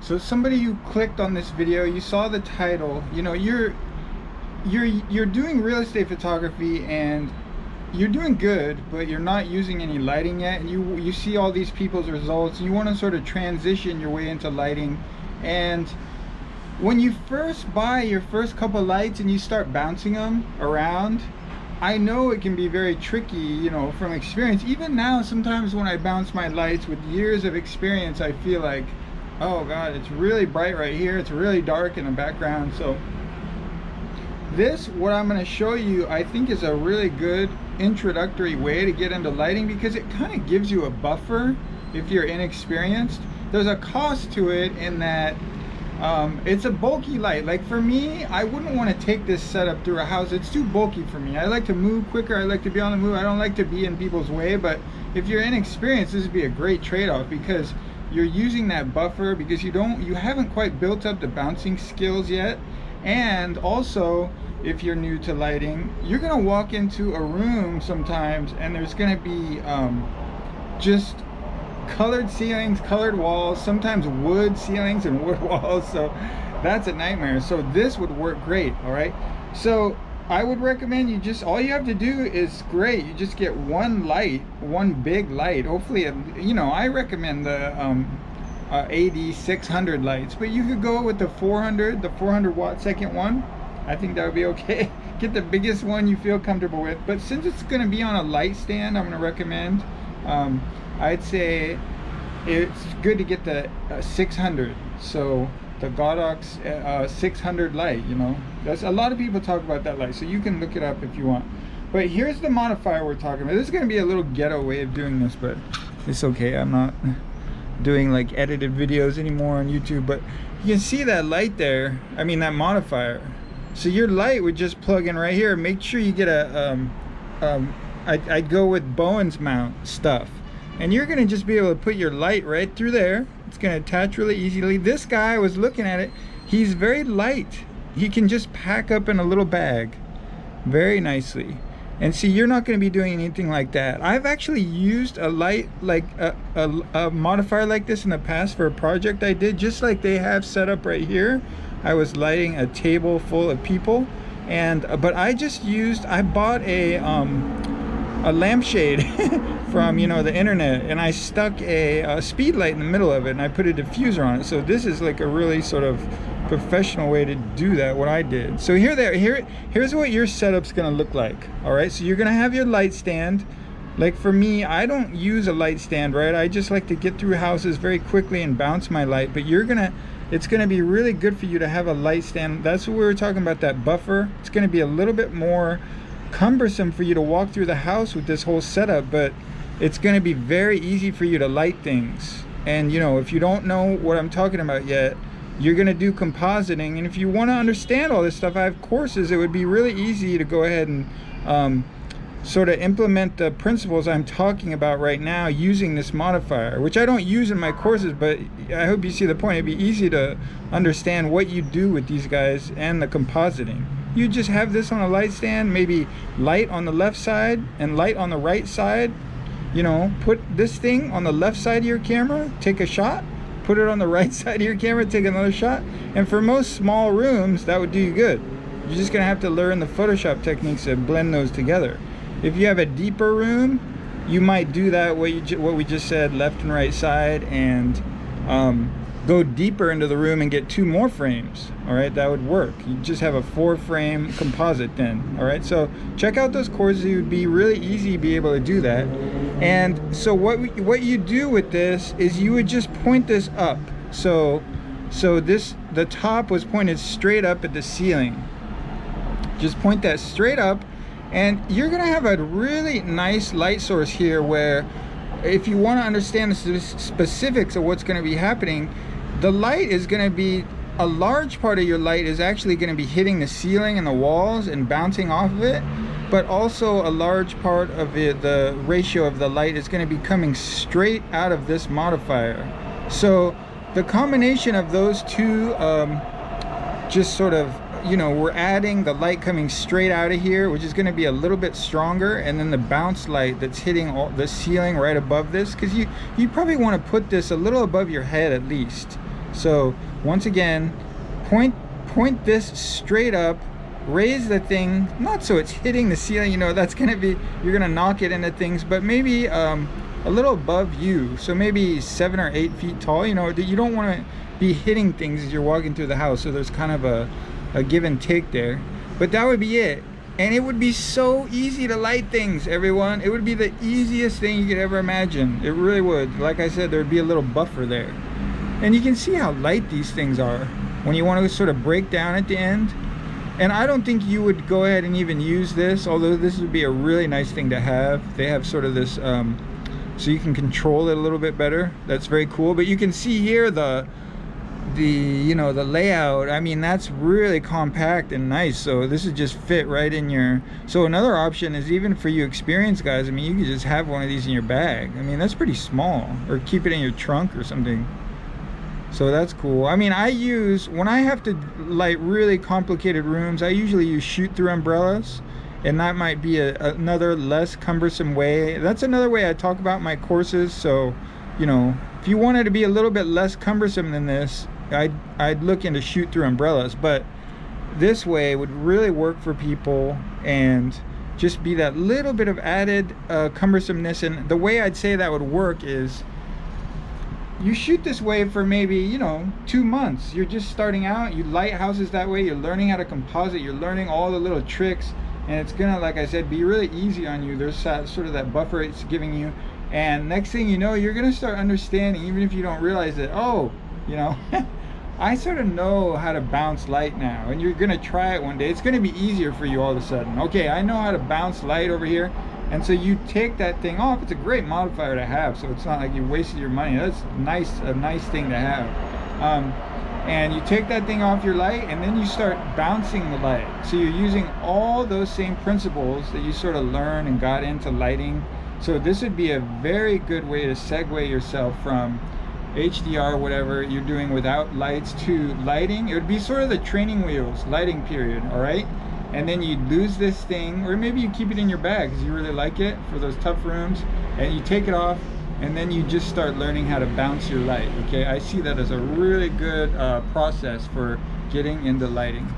So somebody who clicked on this video, you saw the title, you know, you're doing real estate photography and you're doing good, but you're not using any lighting yet, and you see all these people's results. You want to sort of transition your way into lighting. And when you first buy your first couple lights and you start bouncing them around, I know it can be very tricky, you know, from experience. Even now, sometimes when I bounce my lights with years of experience, I feel like, oh god, it's really bright right here, it's really dark in the background. So this, what I'm going to show you, I think is a really good introductory way to get into lighting, because it kind of gives you a buffer if you're inexperienced. There's a cost to it in that it's a bulky light. Like for me, I wouldn't want to take this setup through a house. It's too bulky for me. I like to move quicker. I like to be on the move. I don't like to be in people's way. But if you're inexperienced, this would be a great trade-off, because you're using that buffer, because you haven't quite built up the bouncing skills yet. And also, if you're new to lighting, you're gonna walk into a room sometimes and there's gonna be just colored ceilings, colored walls, sometimes wood ceilings and wood walls, so that's a nightmare. So this would work great. All right, so I would recommend you just, all you have to do is, great, you just get one light, one big light. Hopefully, you know, I recommend the AD 600 lights, but you could go with the 400 watt second one. I think that would be okay. Get the biggest one you feel comfortable with. But since it's going to be on a light stand, I'm going to recommend, I'd say it's good to get the 600. So the Godox 600 light, you know, that's, a lot of people talk about that light, so you can look it up if you want. But here's the modifier we're talking about. This is going to be a little ghetto way of doing this, but it's okay. I'm not doing like edited videos anymore on YouTube. But you can see that light there, I mean that modifier. So your light would just plug in right here. Make sure you get a I'd go with Bowen's mount stuff, and you're gonna just be able to put your light right through there. It's gonna attach really easily. This guy, was looking at it, he's very light. He can just pack up in a little bag very nicely. And see, you're not going to be doing anything like that. I've actually used a light, like a modifier like this in the past for a project I did, just like they have set up right here. I was lighting a table full of people, and but I bought a lampshade from, you know, the internet, and I stuck a speed light in the middle of it, and I put a diffuser on it. So this is like a really sort of professional way to do that, what I did. So here's what your setup's gonna look like. All right, so you're gonna have your light stand. Like for me, I don't use a light stand, right? I just like to get through houses very quickly and bounce my light. But it's gonna be really good for you to have a light stand. That's what we were talking about, that buffer. It's gonna be a little bit more cumbersome for you to walk through the house with this whole setup, but it's gonna be very easy for you to light things. And you know, if you don't know what I'm talking about yet, you're going to do compositing, and if you want to understand all this stuff, I have courses. It would be really easy to go ahead and sort of implement the principles I'm talking about right now using this modifier, which I don't use in my courses, but I hope you see the point. It'd be easy to understand what you do with these guys and the compositing. You just have this on a light stand, maybe light on the left side and light on the right side. You know, put this thing on the left side of your camera, take a shot. Put it on the right side of your camera, take another shot. And for most small rooms, that would do you good. You're just gonna have to learn the Photoshop techniques to blend those together. If you have a deeper room, you might do that what we just said, left and right side, and go deeper into the room and get 2 more frames. All right, that would work. You just have a 4-frame composite then. All right, so check out those courses. It would be really easy to be able to do that. And so what you do with this is you would just point this up. So the top was pointed straight up at the ceiling. Just point that straight up, and you're gonna have a really nice light source here, where if you want to understand the specifics of what's going to be happening, the light is going to be, a large part of your light is actually going to be hitting the ceiling and the walls and bouncing off of it, but also a large part of it, the ratio of the light, is going to be coming straight out of this modifier. So the combination of those two, just sort of, you know, we're adding the light coming straight out of here, which is going to be a little bit stronger, and then the bounce light that's hitting the ceiling right above this, because you probably want to put this a little above your head at least. So once again, point this straight up, raise the thing, not so it's hitting the ceiling, you know, that's gonna be, you're gonna knock it into things, but maybe a little above you, so maybe 7 or 8 feet tall. You know, you don't want to be hitting things as you're walking through the house, so there's kind of a give and take there. But that would be it, and it would be so easy to light things, everyone. It would be the easiest thing you could ever imagine. It really would. Like I said, there would be a little buffer there, and you can see how light these things are when you want to sort of break down at the end. And I don't think you would go ahead and even use this, although this would be a really nice thing to have. They have sort of this so you can control it a little bit better. That's very cool. But you can see here the you know, the layout. I mean, that's really compact and nice. So this would just fit right in your, so another option is, even for you experienced guys, I mean, you could just have one of these in your bag. I mean, that's pretty small, or keep it in your trunk or something. So that's cool. I mean, I use, when I have to light really complicated rooms, I usually use shoot-through umbrellas, and that might be another less cumbersome way. That's another way I talk about my courses. So, you know, if you wanted to be a little bit less cumbersome than this, I'd look into shoot-through umbrellas. But this way would really work for people, and just be that little bit of added cumbersomeness. And the way I'd say that would work is, you shoot this way for maybe, you know, 2 months. You're just starting out, you light houses that way, you're learning how to composite, you're learning all the little tricks, and it's gonna, like I said, be really easy on you. There's sort of that buffer it's giving you, and next thing you know, you're gonna start understanding, even if you don't realize it. Oh, you know, I sort of know how to bounce light now, and you're gonna try it one day. It's gonna be easier for you all of a sudden. Okay, I know how to bounce light over here. And so you take that thing off. It's a great modifier to have, so it's not like you wasted your money. That's nice, a nice thing to have. And you take that thing off your light, and then you start bouncing the light. So you're using all those same principles that you sort of learned and got into lighting. So this would be a very good way to segue yourself from HDR, whatever you're doing without lights, to lighting. It would be sort of the training wheels, lighting period, all right? And then you lose this thing, or maybe you keep it in your bag because you really like it for those tough rooms, and you take it off, and then you just start learning how to bounce your light. Okay, I see that as a really good process for getting into lighting.